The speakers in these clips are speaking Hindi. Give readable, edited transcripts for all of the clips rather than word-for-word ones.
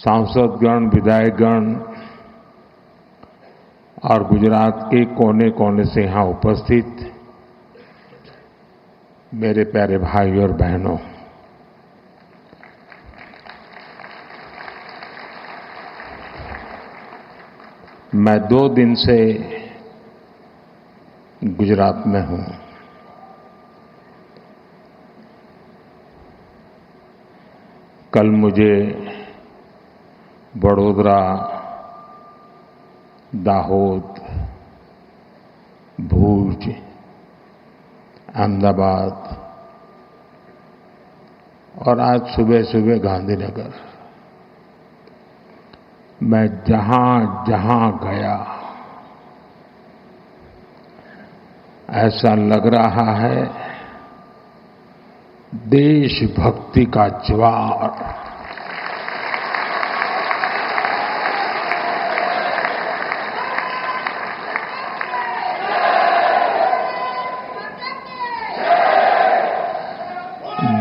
सांसदगण, विधायकगण और गुजरात के कोने कोने से यहां उपस्थित मेरे प्यारे भाई और बहनों, मैं 2 दिन से गुजरात में हूं। कल मुझे बड़ोदरा, दाहोद, भूज, अहमदाबाद और आज सुबह सुबह गांधीनगर, मैं जहां जहां गया ऐसा लग रहा है देशभक्ति का ज्वार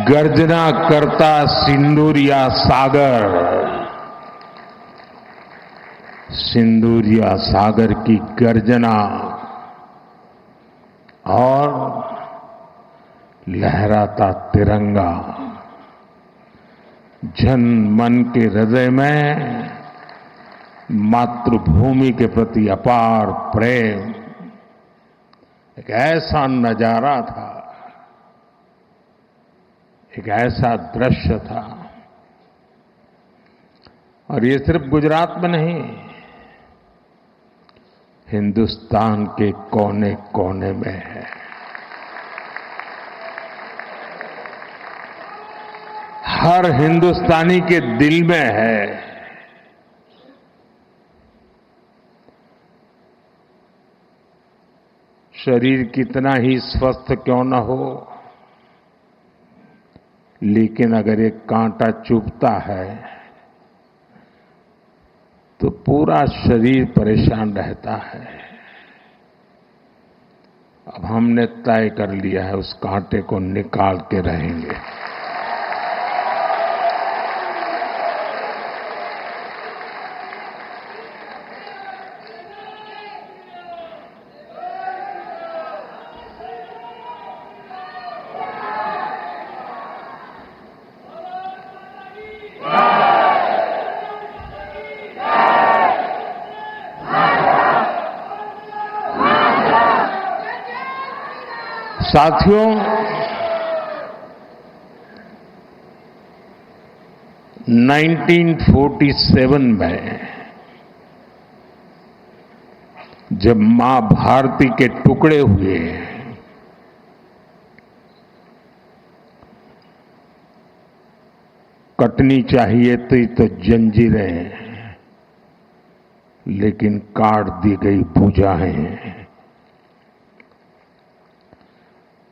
गर्जना करता सिंदूरिया सागर, सिंदूरिया सागर की गर्जना और लहराता तिरंगा जन मन के हृदय में मातृभूमि के प्रति अपार प्रेम, एक ऐसा नजारा था, एक ऐसा दृश्य था। और ये सिर्फ गुजरात में नहीं, हिंदुस्तान के कोने कोने में है। हर हिंदुस्तानी के दिल में है। शरीर कितना ही स्वस्थ क्यों न हो, लेकिन अगर एक कांटा चुभता है तो पूरा शरीर परेशान रहता है। अब हमने तय कर लिया है उस कांटे को निकाल के रहेंगे। साथियों, 1947 में जब मां भारती के टुकड़े हुए, कटनी चाहिए थी तो जंजीरें, लेकिन काट दी गई भुजाएं।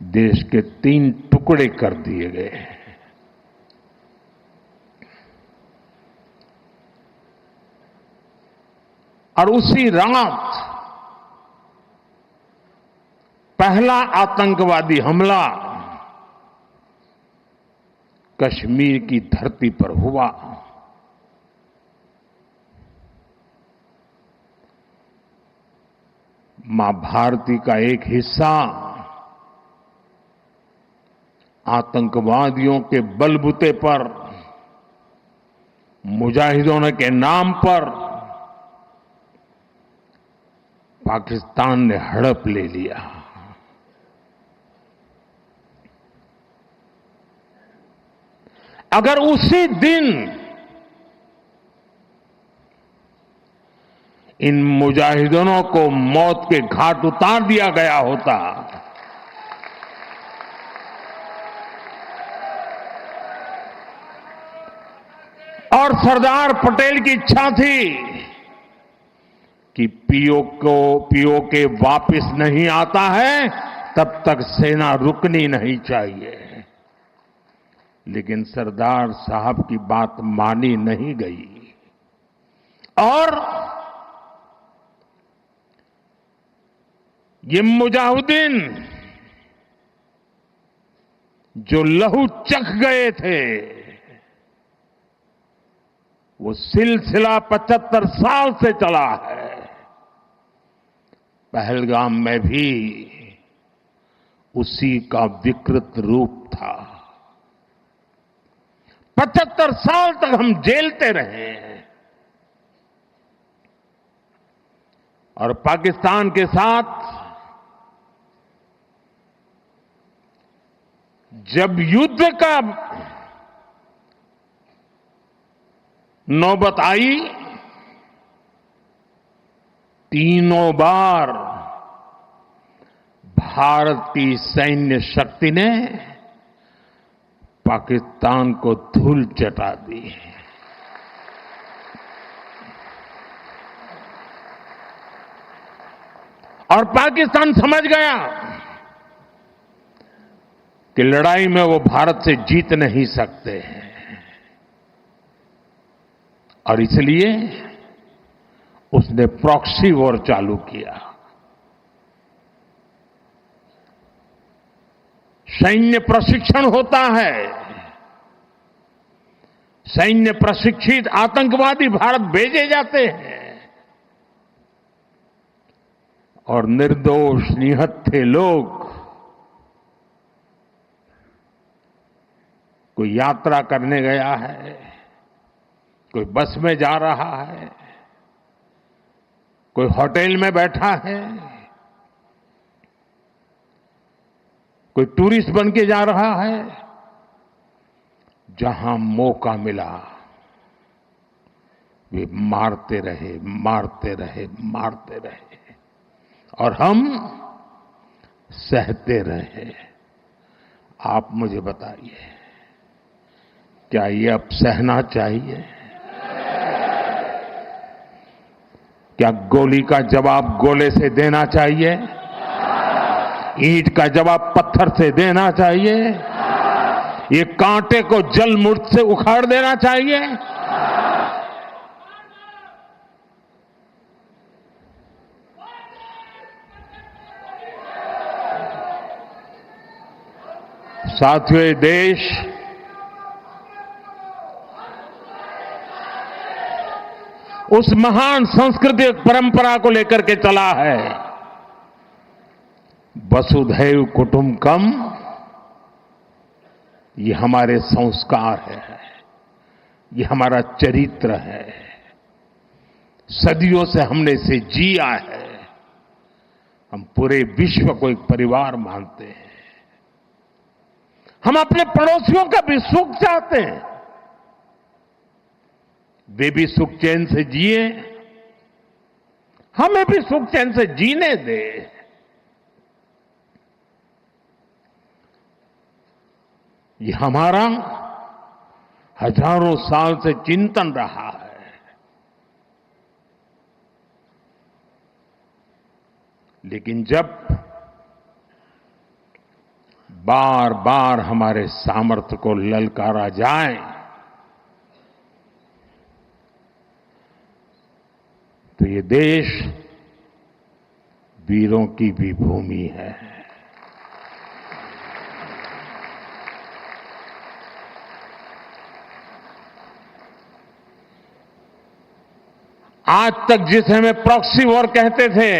देश के 3 टुकड़े कर दिए गए। और उसी रात पहला आतंकवादी हमला कश्मीर की धरती पर हुआ। मां भारती का एक हिस्सा आतंकवादियों के बलबूते पर, मुजाहिदों के नाम पर पाकिस्तान ने हड़प ले लिया। अगर उसी दिन इन मुजाहिदों को मौत के घाट उतार दिया गया होता और सरदार पटेल की इच्छा थी कि पीओके वापस नहीं आता है तब तक सेना रुकनी नहीं चाहिए, लेकिन सरदार साहब की बात मानी नहीं गई और ये मुजाहिदीन जो लहू चख गए थे वो सिलसिला 75 साल से चला है। पहलगाम में भी उसी का विकृत रूप था। 75 साल तक हम झेलते रहे हैं और पाकिस्तान के साथ जब युद्ध का नौबत आई, तीनों बार भारत की सैन्य शक्ति ने पाकिस्तान को धूल चटा दी। और पाकिस्तान समझ गया कि लड़ाई में वो भारत से जीत नहीं सकते हैं और इसलिए उसने प्रॉक्सी वॉर चालू किया। सैन्य प्रशिक्षण होता है, सैन्य प्रशिक्षित आतंकवादी भारत भेजे जाते हैं और निर्दोष निहत्थे लोग कोई यात्रा करने गया है, कोई बस में जा रहा है, कोई होटल में बैठा है, कोई टूरिस्ट बन के जा रहा है, जहां मौका मिला वे मारते रहे, मारते रहे, मारते रहे और हम सहते रहे। आप मुझे बताइए, क्या ये अब सहना चाहिए? क्या गोली का जवाब गोले से देना चाहिए? ईंट का जवाब पत्थर से देना चाहिए? ये कांटे को जल मुर्द से उखाड़ देना चाहिए? साथियों, ये देश उस महान सांस्कृतिक परंपरा को लेकर के चला है, वसुधैव कुटुंबकम। ये हमारे संस्कार है, ये हमारा चरित्र है, सदियों से हमने इसे जिया है। हम पूरे विश्व को एक परिवार मानते हैं। हम अपने पड़ोसियों का भी सुख चाहते हैं, वे भी सुख चैन से जिए, हमें भी सुख चैन से जीने दे। ये हमारा हजारों साल से चिंतन रहा है। लेकिन जब बार बार हमारे सामर्थ्य को ललकारा जाए तो ये देश वीरों की भी भूमि है। आज तक जिसे हमें प्रॉक्सी वॉर कहते थे,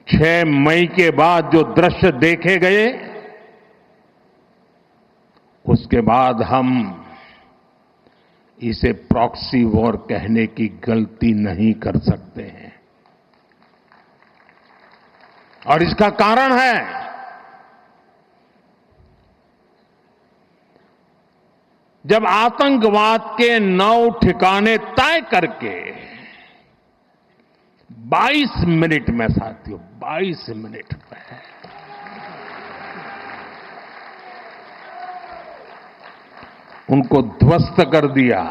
6 मई के बाद जो दृश्य देखे गए, उसके बाद हम इसे प्रॉक्सी वॉर कहने की गलती नहीं कर सकते हैं। और इसका कारण है जब आतंकवाद के 9 ठिकाने तय करके 22 मिनट में, साथियों 22 मिनट में उनको ध्वस्त कर दिया।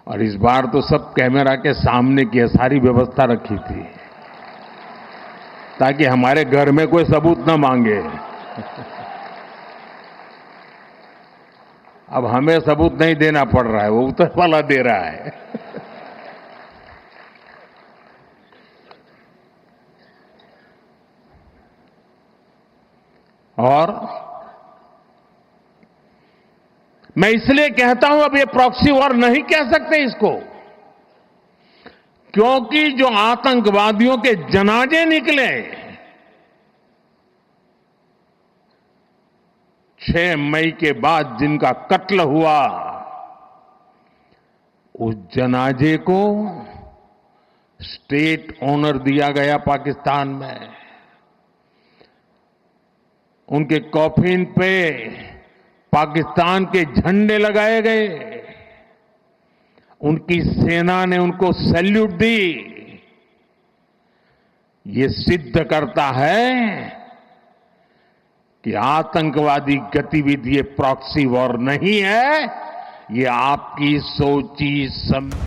और इस बार तो सब कैमरा के सामने की सारी व्यवस्था रखी थी ताकि हमारे घर में कोई सबूत न मांगे। अब हमें सबूत नहीं देना पड़ रहा है, वो ऊपर वाला दे रहा है। और मैं इसलिए कहता हूं अब ये प्रॉक्सी वॉर नहीं कह सकते इसको, क्योंकि जो आतंकवादियों के जनाजे निकले 6 मई के बाद जिनका कत्ल हुआ, उस जनाजे को स्टेट ऑनर दिया गया पाकिस्तान में। उनके कॉफिन पे पाकिस्तान के झंडे लगाए गए, उनकी सेना ने उनको सैल्यूट दी। ये सिद्ध करता है कि आतंकवादी गतिविधि ये प्रॉक्सी वॉर नहीं है, ये आपकी सोची